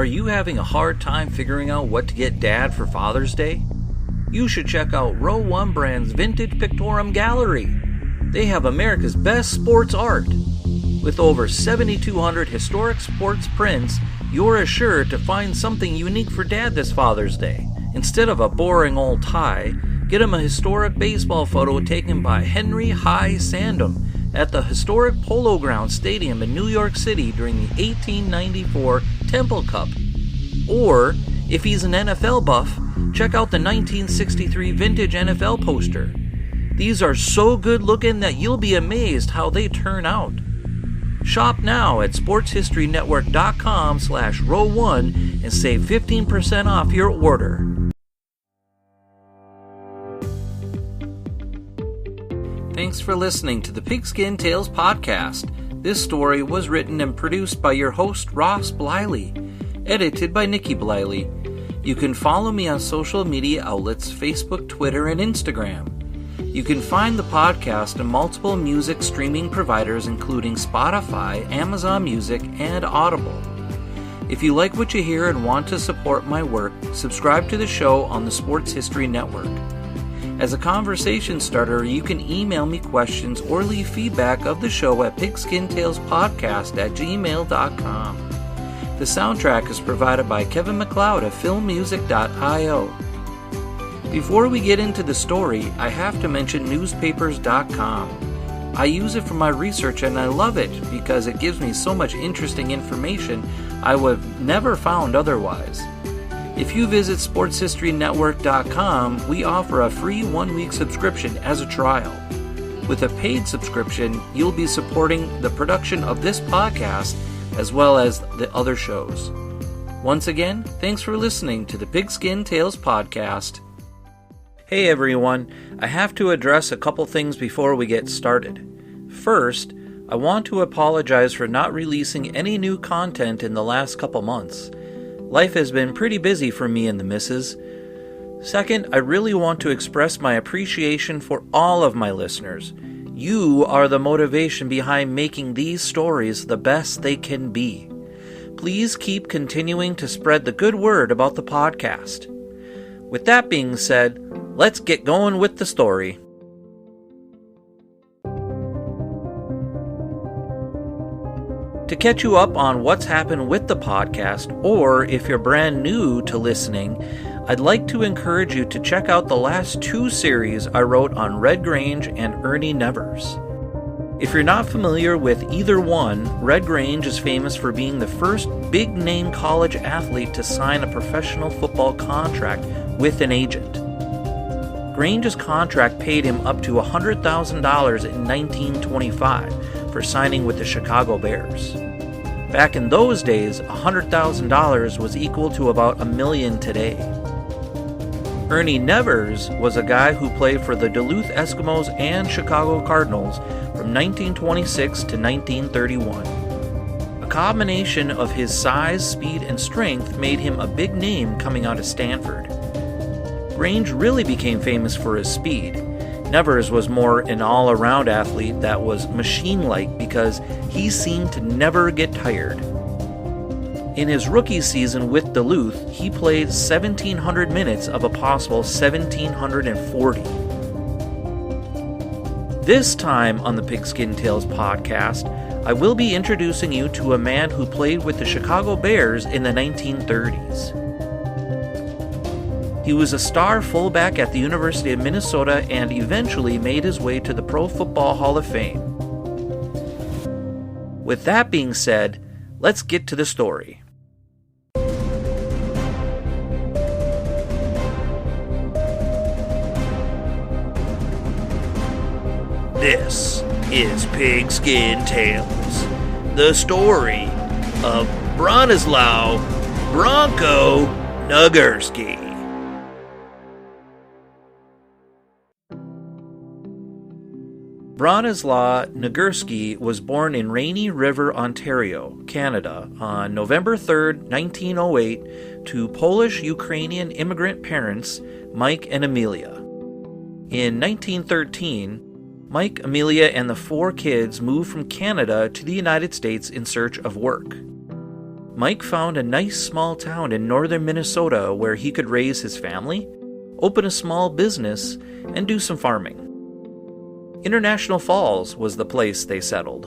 Are you having a hard time figuring out what to get Dad for Father's Day? You should check out Row 1 Brand's Vintage Pictorum Gallery. They have America's best sports art. With over 7,200 historic sports prints, you're assured to find something unique for Dad this Father's Day. Instead of a boring old tie, get him a historic baseball photo taken by Henry High Sandom at the historic Polo Grounds Stadium in New York City during the 1894 Temple Cup. Or, if he's an NFL buff, check out the 1963 vintage NFL poster. These are so good looking that you'll be amazed how they turn out. Shop now at sportshistorynetwork.com/row1 and save 15% off your order. Thanks for listening to the Pigskin Tales podcast. This story was written and produced by your host Ross Bliley, edited by Nikki Bliley. You can follow me on social media outlets Facebook, Twitter, and Instagram. You can find the podcast on multiple music streaming providers including Spotify, Amazon Music, and Audible. If you like what you hear and want to support my work, subscribe to the show on the Sports History Network. As a conversation starter, you can email me questions or leave feedback of the show at pigskintalespodcast@gmail.com. The soundtrack is provided by Kevin MacLeod of filmmusic.io. Before we get into the story, I have to mention newspapers.com. I use it for my research and I love it because it gives me so much interesting information I would have never found otherwise. If you visit sportshistorynetwork.com, we offer a free 1-week subscription as a trial. With a paid subscription, you'll be supporting the production of this podcast as well as the other shows. Once again, thanks for listening to the Pigskin Tales podcast. Hey everyone, I have to address a couple things before we get started. First, I want to apologize for not releasing any new content in the last couple months. Life has been pretty busy for me and the missus. Second, I really want to express my appreciation for all of my listeners. You are the motivation behind making these stories the best they can be. Please keep continuing to spread the good word about the podcast. With that being said, let's get going with the story. To catch you up on what's happened with the podcast, or if you're brand new to listening, I'd like to encourage you to check out the last 2 series I wrote on Red Grange and Ernie Nevers. If you're not familiar with either one, Red Grange is famous for being the first big-name college athlete to sign a professional football contract with an agent. Grange's contract paid him up to $100,000 in 1925 for signing with the Chicago Bears. Back in those days, $100,000 was equal to about $1 million today. Ernie Nevers was a guy who played for the Duluth Eskimos and Chicago Cardinals from 1926 to 1931. A combination of his size, speed, and strength made him a big name coming out of Stanford. Grange really became famous for his speed. Nevers was more an all-around athlete that was machine-like because he seemed to never get tired. In his rookie season with Duluth, he played 1,700 minutes of a possible 1,740. This time on the Pigskin Tales podcast, I will be introducing you to a man who played with the Chicago Bears in the 1930s. He was a star fullback at the University of Minnesota and eventually made his way to the Pro Football Hall of Fame. With that being said, let's get to the story. This is Pigskin Tales, the story of Bronislaw Bronko Nagurski. Bronislaw Nagurski was born in Rainy River, Ontario, Canada, on November 3, 1908, to Polish-Ukrainian immigrant parents Mike and Amelia. In 1913, Mike, Amelia, and the 4 kids moved from Canada to the United States in search of work. Mike found a nice small town in northern Minnesota where he could raise his family, open a small business, and do some farming. International Falls was the place they settled.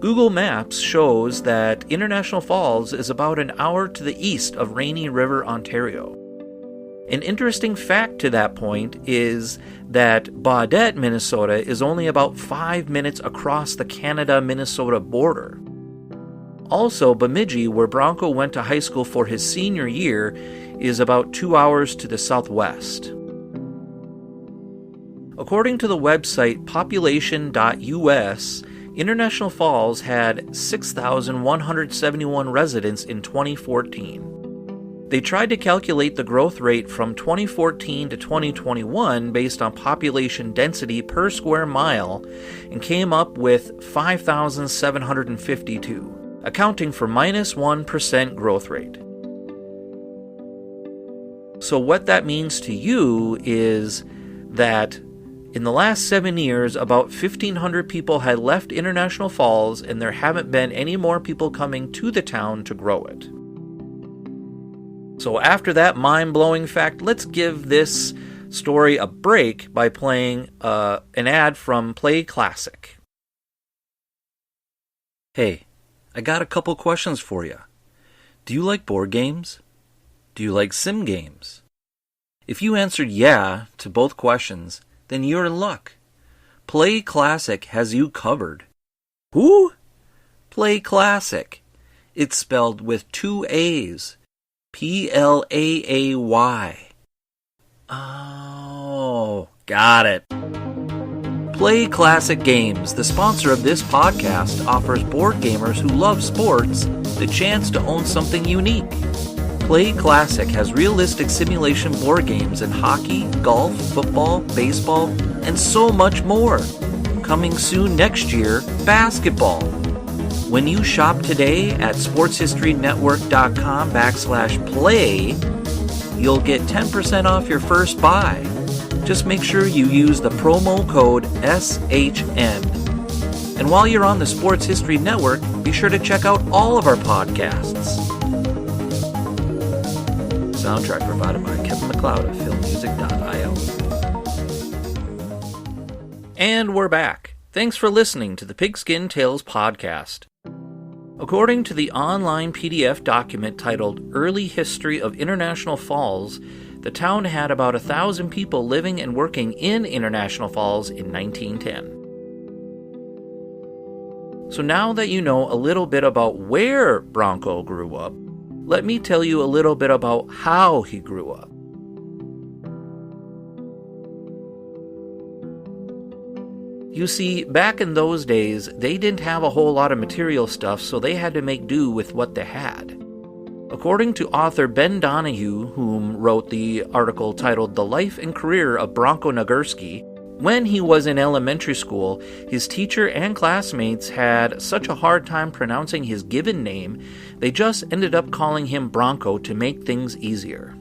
Google Maps shows that International Falls is about an hour to the east of Rainy River, Ontario. An interesting fact to that point is that Baudette, Minnesota is only about 5 minutes across the Canada-Minnesota border. Also, Bemidji, where Bronko went to high school for his senior year, is about 2 hours to the southwest. According to the website population.us, International Falls had 6,171 residents in 2014. They tried to calculate the growth rate from 2014 to 2021 based on population density per square mile and came up with 5,752, accounting for minus 1% growth rate. So what that means to you is that in the last 7 years, about 1,500 people had left International Falls, and there haven't been any more people coming to the town to grow it. So after that mind-blowing fact, let's give this story a break by playing an ad from Play Classic. Hey, I got a couple questions for you. Do you like board games? Do you like sim games? If you answered yeah to both questions, then you're in luck. Play Classic has you covered. Who? Play Classic. It's spelled with 2 A's. Plaay. Oh, got it. Play Classic Games, the sponsor of this podcast, offers board gamers who love sports the chance to own something unique. Play Classic has realistic simulation board games in hockey, golf, football, baseball, and so much more. Coming soon next year, basketball. When you shop today at sportshistorynetwork.com/play, you'll get 10% off your first buy. Just make sure you use the promo code SHN. And while you're on the Sports History Network, be sure to check out all of our podcasts. Soundtrack provided by Kevin MacLeod of filmmusic.io. And we're back. Thanks for listening to the Pigskin Tales podcast. According to the online PDF document titled Early History of International Falls, the town had about 1,000 people living and working in International Falls in 1910. So now that you know a little bit about where Bronko grew up, let me tell you a little bit about how he grew up. You see, back in those days, they didn't have a whole lot of material stuff, so they had to make do with what they had. According to author Ben Donahue, whom wrote the article titled The Life and Career of Bronko Nagurski, when he was in elementary school, his teacher and classmates had such a hard time pronouncing his given name, they just ended up calling him Bronko to make things easier.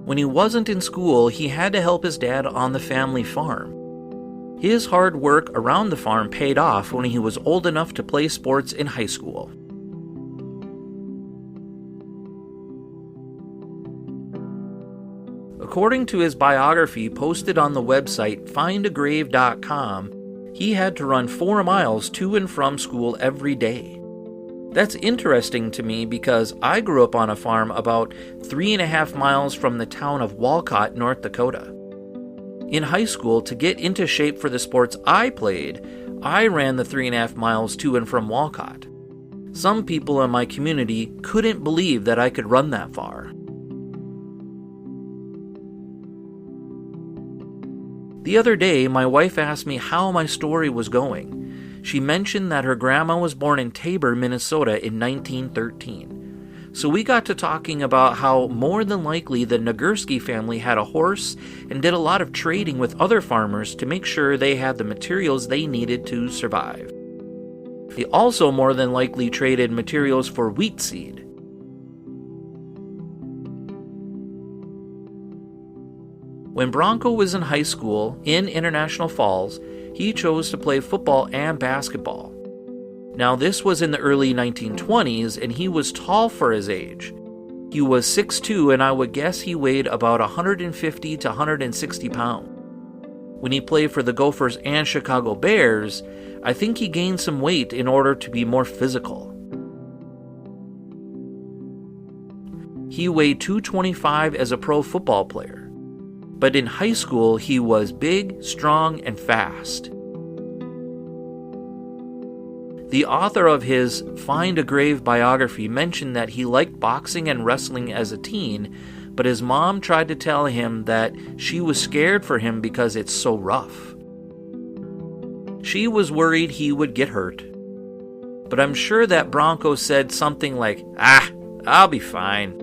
When he wasn't in school, he had to help his dad on the family farm. His hard work around the farm paid off when he was old enough to play sports in high school. According to his biography posted on the website findagrave.com, he had to run 4 miles to and from school every day. That's interesting to me because I grew up on a farm about 3.5 miles from the town of Walcott, North Dakota. In high school, to get into shape for the sports I played, I ran the 3.5 miles to and from Walcott. Some people in my community couldn't believe that I could run that far. The other day, my wife asked me how my story was going. She mentioned that her grandma was born in Tabor, Minnesota in 1913. So we got to talking about how more than likely the Nagurski family had a horse and did a lot of trading with other farmers to make sure they had the materials they needed to survive. They also more than likely traded materials for wheat seed. When Bronko was in high school in International Falls, he chose to play football and basketball. Now, this was in the early 1920s, and he was tall for his age. He was 6'2", and I would guess he weighed about 150 to 160 pounds. When he played for the Gophers and Chicago Bears, I think he gained some weight in order to be more physical. He weighed 225 as a pro football player, but in high school he was big, strong, and fast. The author of his Find a Grave biography mentioned that he liked boxing and wrestling as a teen, but his mom tried to tell him that she was scared for him because it's so rough. She was worried he would get hurt, but I'm sure that Bronko said something like, I'll be fine.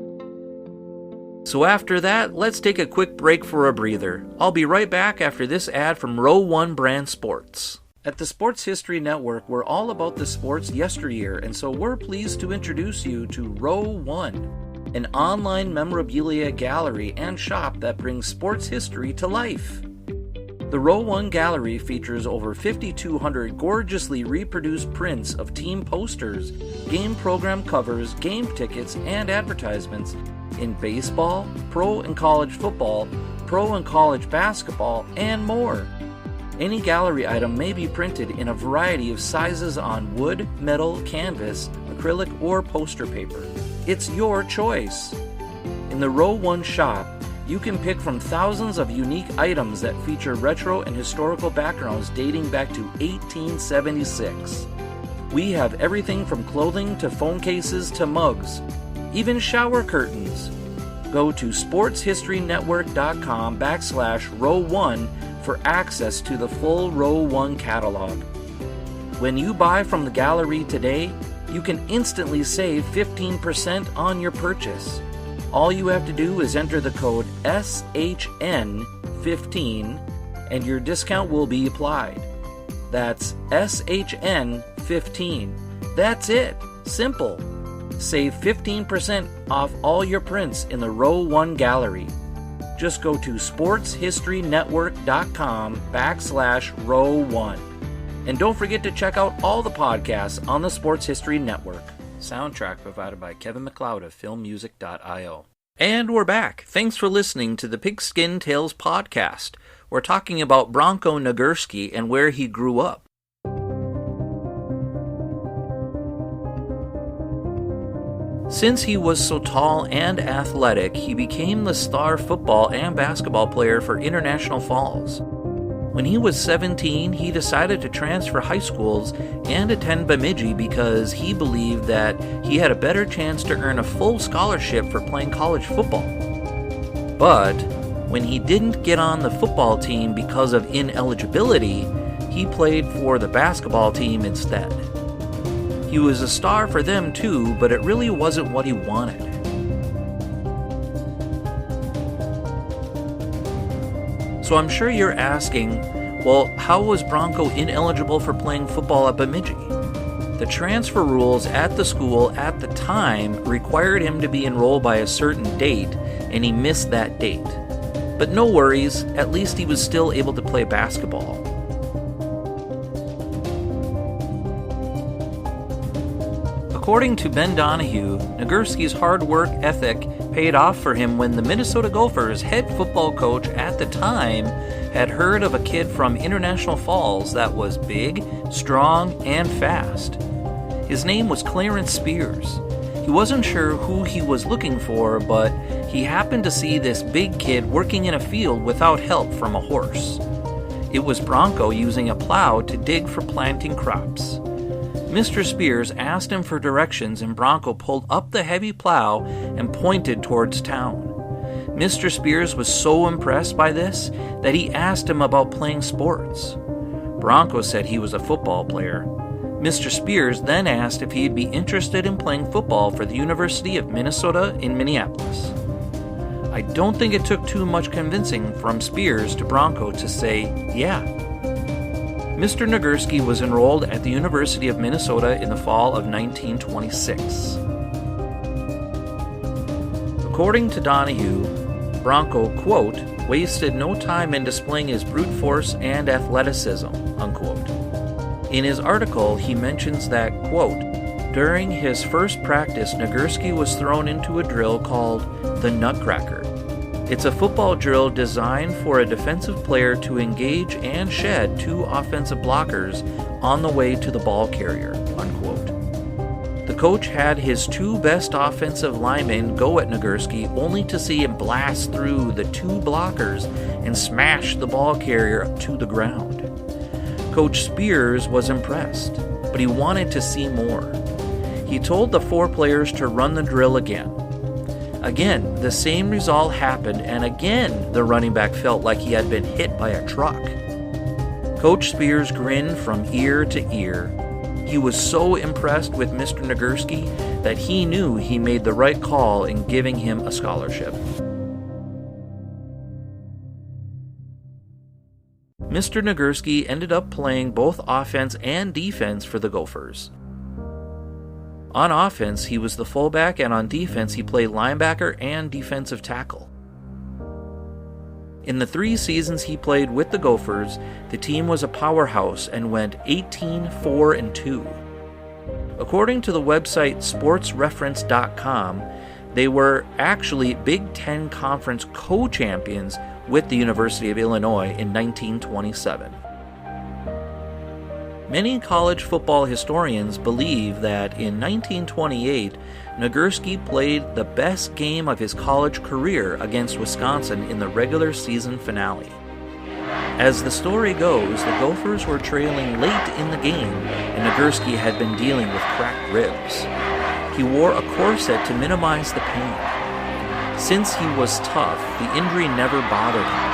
So after that, let's take a quick break for a breather. I'll be right back after this ad from Row 1 Brand Sports. At the Sports History Network, we're all about the sports yesteryear, and so we're pleased to introduce you to Row 1, an online memorabilia gallery and shop that brings sports history to life. The Row 1 gallery features over 5,200 gorgeously reproduced prints of team posters, game program covers, game tickets, and advertisements in baseball, pro and college football, pro and college basketball, and more. Any gallery item may be printed in a variety of sizes on wood, metal, canvas, acrylic, or poster paper. It's your choice. In the Row 1 shop, you can pick from thousands of unique items that feature retro and historical backgrounds dating back to 1876. We have everything from clothing to phone cases to mugs, even shower curtains. Go to sportshistorynetwork.com/row1 for access to the full Row 1 catalog. When you buy from the gallery today, you can instantly save 15% on your purchase. All you have to do is enter the code SHN15 and your discount will be applied. That's SHN15. That's it. Simple. Save 15% off all your prints in the Row 1 gallery. Just go to sportshistorynetwork.com/row1. And don't forget to check out all the podcasts on the Sports History Network. Soundtrack provided by Kevin MacLeod of filmmusic.io. And we're back. Thanks for listening to the Pigskin Tales podcast. We're talking about Bronko Nagurski and where he grew up. Since he was so tall and athletic, he became the star football and basketball player for International Falls. When he was 17, he decided to transfer high schools and attend Bemidji because he believed that he had a better chance to earn a full scholarship for playing college football. But when he didn't get on the football team because of ineligibility, he played for the basketball team instead. He was a star for them too, but it really wasn't what he wanted. So I'm sure you're asking, well, how was Bronko ineligible for playing football at Bemidji? The transfer rules at the school at the time required him to be enrolled by a certain date, and he missed that date. But no worries, at least he was still able to play basketball. According to Ben Donahue, Nagurski's hard work ethic paid off for him when the Minnesota Gophers head football coach at the time had heard of a kid from International Falls that was big, strong, and fast. His name was Clarence Spears. He wasn't sure who he was looking for, but he happened to see this big kid working in a field without help from a horse. It was Bronko using a plow to dig for planting crops. Mr. Spears asked him for directions and Bronko pulled up the heavy plow and pointed towards town. Mr. Spears was so impressed by this that he asked him about playing sports. Bronko said he was a football player. Mr. Spears then asked if he'd be interested in playing football for the University of Minnesota in Minneapolis. I don't think it took too much convincing from Spears to Bronko to say, yeah. Mr. Nagurski was enrolled at the University of Minnesota in the fall of 1926. According to Donahue, Bronko, quote, wasted no time in displaying his brute force and athleticism, unquote. In his article, he mentions that, quote, during his first practice, Nagurski was thrown into a drill called the Nutcracker. It's a football drill designed for a defensive player to engage and shed two offensive blockers on the way to the ball carrier, unquote. The coach had his two best offensive linemen go at Nagurski only to see him blast through the two blockers and smash the ball carrier to the ground. Coach Spears was impressed, but he wanted to see more. He told the four players to run the drill again. Again, the same result happened, and again the running back felt like he had been hit by a truck. Coach Spears grinned from ear to ear. He was so impressed with Mr. Nagurski that he knew he made the right call in giving him a scholarship. Mr. Nagurski ended up playing both offense and defense for the Gophers. On offense, he was the fullback, and on defense, he played linebacker and defensive tackle. In the 3 seasons he played with the Gophers, the team was a powerhouse and went 18-4-2. According to the website sportsreference.com, they were actually Big Ten Conference co-champions with the University of Illinois in 1927. Many college football historians believe that in 1928, Nagurski played the best game of his college career against Wisconsin in the regular season finale. As the story goes, the Gophers were trailing late in the game, and Nagurski had been dealing with cracked ribs. He wore a corset to minimize the pain. Since he was tough, the injury never bothered him.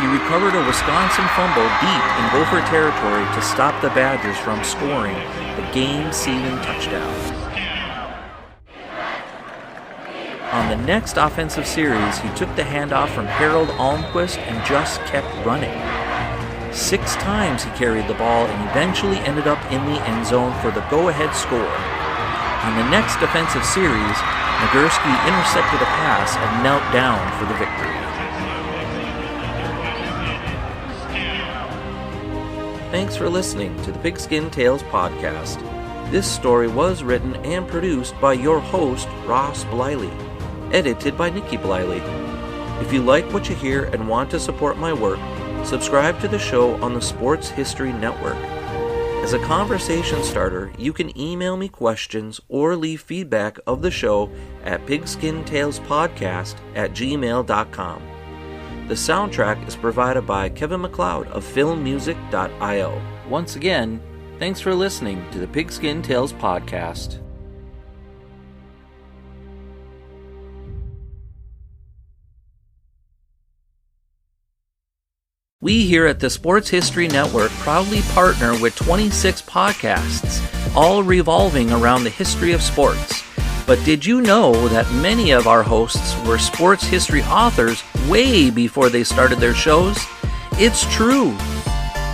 He recovered a Wisconsin fumble deep in Gopher territory to stop the Badgers from scoring the game-sealing touchdown. On the next offensive series, he took the handoff from Harold Almquist and just kept running. 6 times he carried the ball and eventually ended up in the end zone for the go-ahead score. On the next defensive series, Nagurski intercepted a pass and knelt down for the victory. Thanks for listening to the Pigskin Tales podcast. This story was written and produced by your host, Ross Bliley. Edited by Nikki Bliley. If you like what you hear and want to support my work, subscribe to the show on the Sports History Network. As a conversation starter, you can email me questions or leave feedback of the show at pigskintalespodcast@gmail.com. The soundtrack is provided by Kevin MacLeod of filmmusic.io. Once again, thanks for listening to the Pigskin Tales podcast. We here at the Sports History Network proudly partner with 26 podcasts, all revolving around the history of sports. But did you know that many of our hosts were sports history authors way before they started their shows? It's true.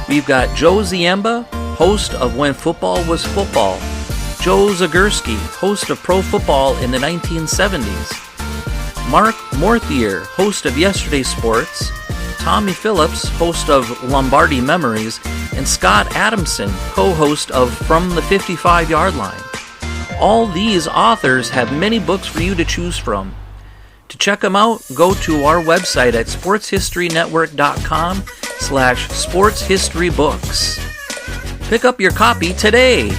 We've got Joe Ziemba, host of When Football Was Football, Joe Zagurski, host of Pro Football in the 1970s, Mark Morthier, host of Yesterday's Sports, Tommy Phillips, host of Lombardi Memories, and Scott Adamson, co-host of From the 55-Yard Line. All these authors have many books for you to choose from. To check them out, go to our website at sportshistorynetwork.com/sportshistorybooks. Pick up your copy today.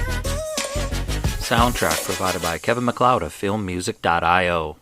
Soundtrack provided by Kevin MacLeod of filmmusic.io.